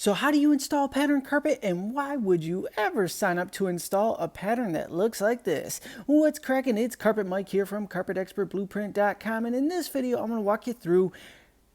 So how do you install pattern carpet, and why would you ever sign up to install a pattern that looks like this? What's cracking? It's Carpet Mike here from CarpetExpertBlueprint.com, and in this video I'm going to walk you through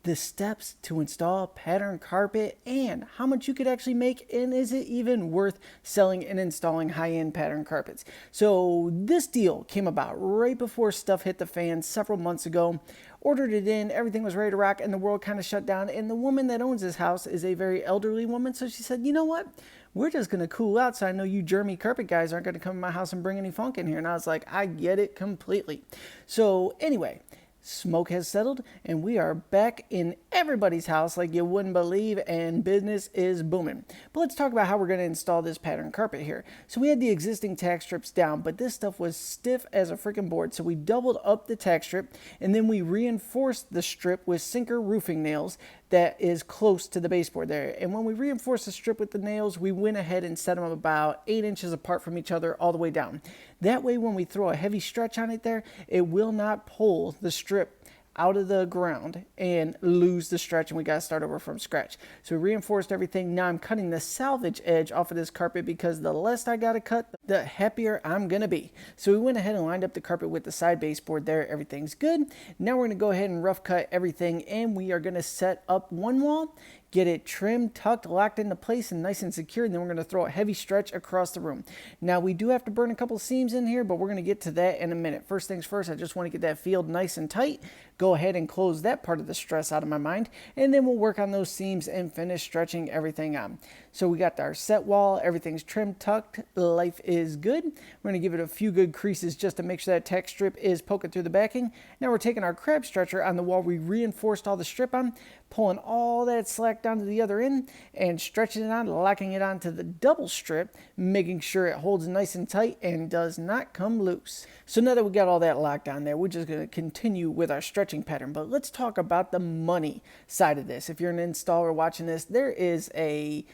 the steps to install pattern carpet and how much you could actually make, and is it even worth selling and installing high-end pattern carpets. So this deal came about right before stuff hit the fan several months ago. Ordered it in, everything was ready to rock, and the world kind of shut down. And the woman that owns this house is a very elderly woman, so she said, you know what, we're just going to cool out, so I know you germy carpet guys aren't going to come to my house and bring any funk in here. And I was like, I get it completely. So anyway, smoke has settled, and we are back in everybody's house like you wouldn't believe, and business is booming. But let's talk about how we're going to install this pattern carpet here. So we had the existing tack strips down, but this stuff was stiff as a freaking board. So we doubled up the tack strip, and then we reinforced the strip with sinker roofing nails that is close to the baseboard there. And when we reinforced the strip with the nails, we went ahead and set them about 8 inches apart from each other all the way down. That way, when we throw a heavy stretch on it there, it will not pull the strip out of the ground and lose the stretch, and we got to start over from scratch. So we reinforced everything. Now I'm cutting the salvage edge off of this carpet because the less I got to cut, the happier I'm going to be. So we went ahead and lined up the carpet with the side baseboard there. Everything's good. Now we're going to go ahead and rough cut everything, and we are going to set up one wall, get it trimmed, tucked, locked into place, and nice and secure, and then we're going to throw a heavy stretch across the room. Now, we do have to burn a couple seams in here, but we're going to get to that in a minute. First things first, I just want to get that field nice and tight. Go ahead and close that part of the stress out of my mind, and then we'll work on those seams and finish stretching everything on. So we got our set wall, everything's trimmed, tucked, life is good. We're going to give it a few good creases just to make sure that tack strip is poking through the backing. Now we're taking our crab stretcher on the wall we reinforced all the strip on, pulling all that slack down to the other end and stretching it on, locking it onto the double strip, making sure it holds nice and tight and does not come loose. So now that we got all that locked on there, we're just going to continue with our stretching pattern. But let's talk about the money side of this. If you're an installer watching this, there is a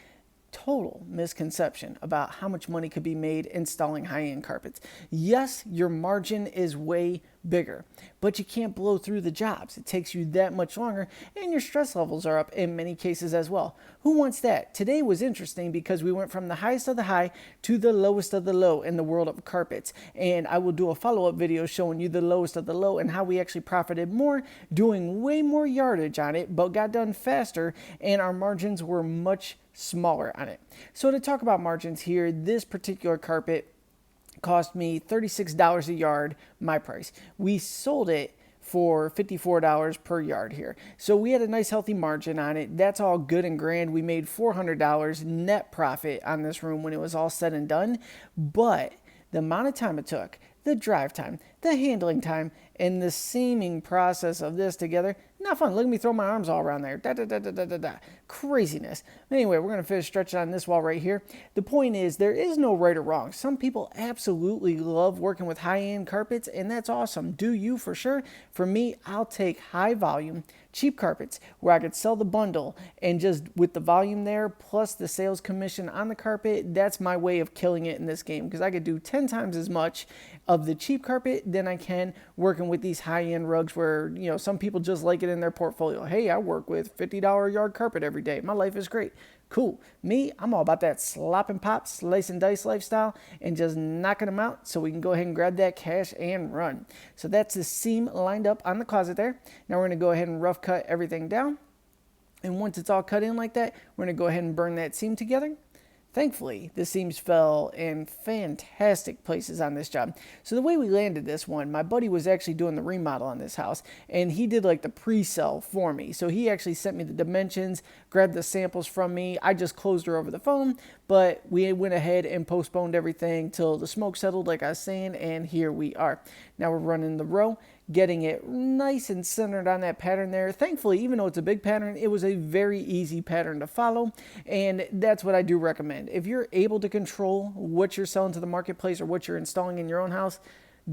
total misconception about how much money could be made installing high-end carpets. Yes, your margin is way bigger, but you can't blow through the jobs. It takes you that much longer, and your stress levels are up in many cases as well. Who wants that? Today was interesting because we went from the highest of the high to the lowest of the low in the world of carpets, and I will do a follow-up video showing you the lowest of the low and how we actually profited more, doing way more yardage on it, but got done faster, and our margins were much smaller on it. So to talk about margins here, this particular carpet cost me $36 a yard, my price. We sold it for $54 per yard here. So we had a nice healthy margin on it. That's all good and grand. We made $400 net profit on this room when it was all said and done. But the amount of time it took, the drive time, the handling time, and the seaming process of this together, not fun. Look at me throw my arms all around there. Da, da, da, da, da, da, da. Craziness. Anyway, we're going to finish stretching on this wall right here. The point is, there is no right or wrong. Some people absolutely love working with high-end carpets, and that's awesome. Do you for sure? For me, I'll take high volume, cheap carpets where I could sell the bundle, and just with the volume there plus the sales commission on the carpet, that's my way of killing it in this game, because I could do 10 times as much of the cheap carpet than I can working with these high-end rugs where, you know, some people just like it in their portfolio. Hey, I work with $50 a yard carpet every day. My life is great. Cool. Me, I'm all about that slop and pop, slice and dice lifestyle and just knocking them out so we can go ahead and grab that cash and run. So that's the seam lined up on the closet there. Now we're going to go ahead and rough cut everything down. And once it's all cut in like that, we're going to go ahead and burn that seam together. Thankfully, the seams fell in fantastic places on this job. So the way we landed this one, my buddy was actually doing the remodel on this house, and he did like the pre-sell for me. So he actually sent me the dimensions, grabbed the samples from me. I just closed her over the phone, but we went ahead and postponed everything till the smoke settled, like I was saying, and here we are. Now we're running the row, getting it nice and centered on that pattern there. Thankfully, even though it's a big pattern, it was a very easy pattern to follow, and that's what I do recommend. If you're able to control what you're selling to the marketplace or what you're installing in your own house,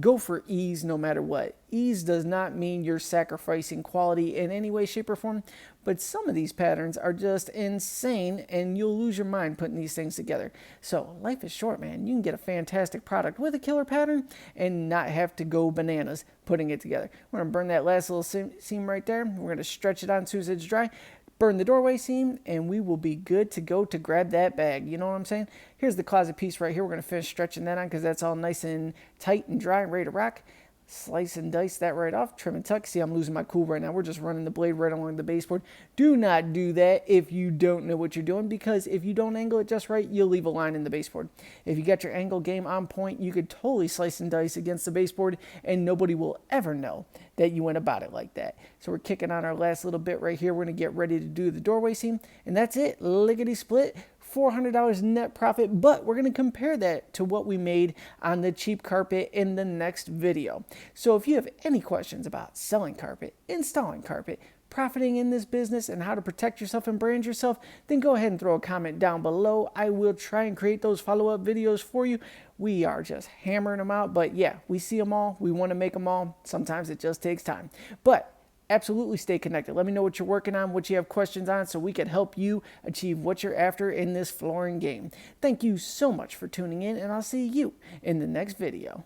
go for ease no matter what. Ease does not mean you're sacrificing quality in any way, shape, or form, but some of these patterns are just insane, and you'll lose your mind putting these things together. So life is short, man. You can get a fantastic product with a killer pattern and not have to go bananas putting it together. We're going to burn that last little seam right there. We're going to stretch it on as soon as it's dry. burn the doorway seam, and we will be good to go to grab that bag. You know what I'm saying? Here's the closet piece right here. We're going to finish stretching that on because that's all nice and tight and dry and ready to rock. Slice and dice that right off, trim and tuck. See, I'm losing my cool right now. We're just running the blade right along the baseboard. Do not do that if you don't know what you're doing, because if you don't angle it just right, you'll leave a line in the baseboard. If you got your angle game on point, you could totally slice and dice against the baseboard, and nobody will ever know that you went about it like that. So we're kicking on our last little bit right here. We're going to get ready to do the doorway seam, and that's it. Lickety split. $400 net profit, but we're going to compare that to what we made on the cheap carpet in the next video. So if you have any questions about selling carpet, installing carpet, profiting in this business, and how to protect yourself and brand yourself, then go ahead and throw a comment down below. I will try and create those follow-up videos for you. We are just hammering them out, but yeah, we see them all. We want to make them all. Sometimes it just takes time. But absolutely stay connected. Let me know what you're working on, what you have questions on, so we can help you achieve what you're after in this flooring game. Thank you so much for tuning in, and I'll see you in the next video.